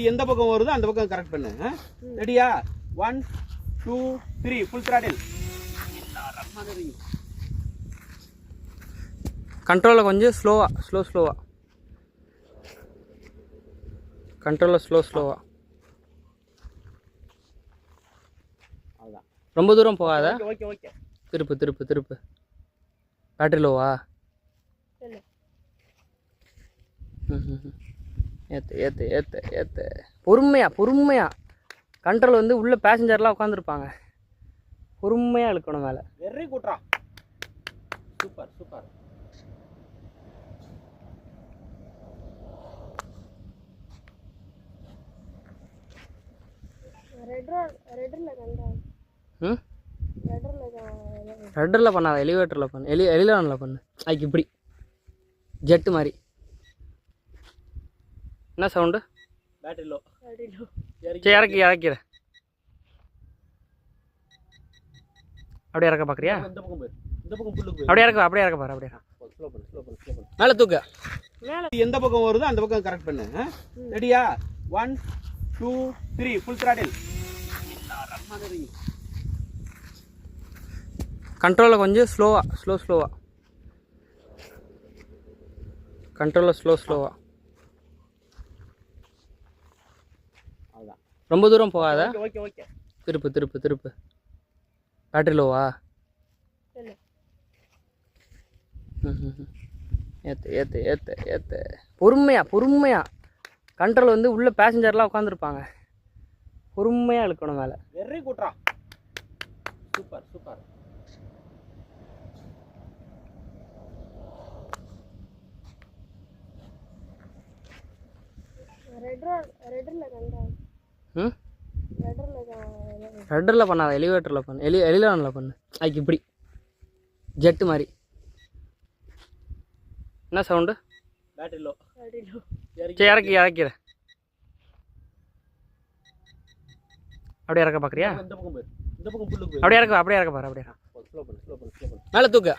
எந்த பக்கம் வருதோ அந்த பக்கம் கரெக்ட் பண்ணு. ரெடியா? 1 2 3 ஃபுல் த்ராட்டில். கண்ட்ரோலில் கொஞ்சம் ஸ்லோவா கண்ட்ரோலில் ஸ்லோவா. அவ்வளோதான். ரொம்ப தூரம் போகாத. Okay okay. திருப்பு பேட்டரி லோவா? ஏற்று பொறுமையா கண்ட்ரோல் வந்து உள்ள பேசஞ்சர்லாம் உட்காந்துருப்பாங்க. பொறுமையாக இழுக்கணும் மேலே. வெரி குட்ரா. சூப்பர். ரெட்டரில் பண்ணாத, எலிவேட்டரில் பண்ணு. எலிவேட்டரில் பண்ணு. அதுக்கு இப்படி ஜெட்டு மாதிரி. என்ன சவுண்டு? Battery low. சரி இறக்கிறேன். அப்படியே இறக்க பார்க்குறியா? இந்த பக்கம் போய். இந்த பக்கம் புல்லுக்கு. அப்படியே இறக்க பாரு. ஸ்லோ பண்ணு. மேலே தூக்க. எந்த பக்கம் வருதோ அந்த பக்கம் கரெக்ட் பண்ணு. ரெடியா? 1 2 3 ஃபுல் த்ராட்டில். கண்ட்ரோலில் கொஞ்சம் ஸ்லோவா கண்ட்ரோலில் ஸ்லோவா. அவ்வளோதான். ரொம்ப தூரம் போகாத. ஓகே. திருப்பு பேட்டரி லோவா? ஏற்று பொறுமையா கண்ட்ரோல் வந்து உள்ள பேசஞ்சர்லாம் உட்காந்துருப்பாங்க. பொறுமையாக இழுக்கணும் மேலே. வெரி குட்ரா. சூப்பர். ரெட்டரில் பண்ணாத, எலிவேட்டரில் பண்ணு. எலிவேட்டரில் பண்ணு. அதுக்கு இப்படி ஜெட்டு மாதிரி. என்ன சவுண்டு? Battery low. சரி இறக்கிறேன். அப்படியே இறக்க பார்க்குறியா? இந்த பக்கம் போய். இந்த பக்கம் புல்லுக்கு. அப்படியே இறக்க பாரு. ஸ்லோ பண்ணு. மேலே தூக்க.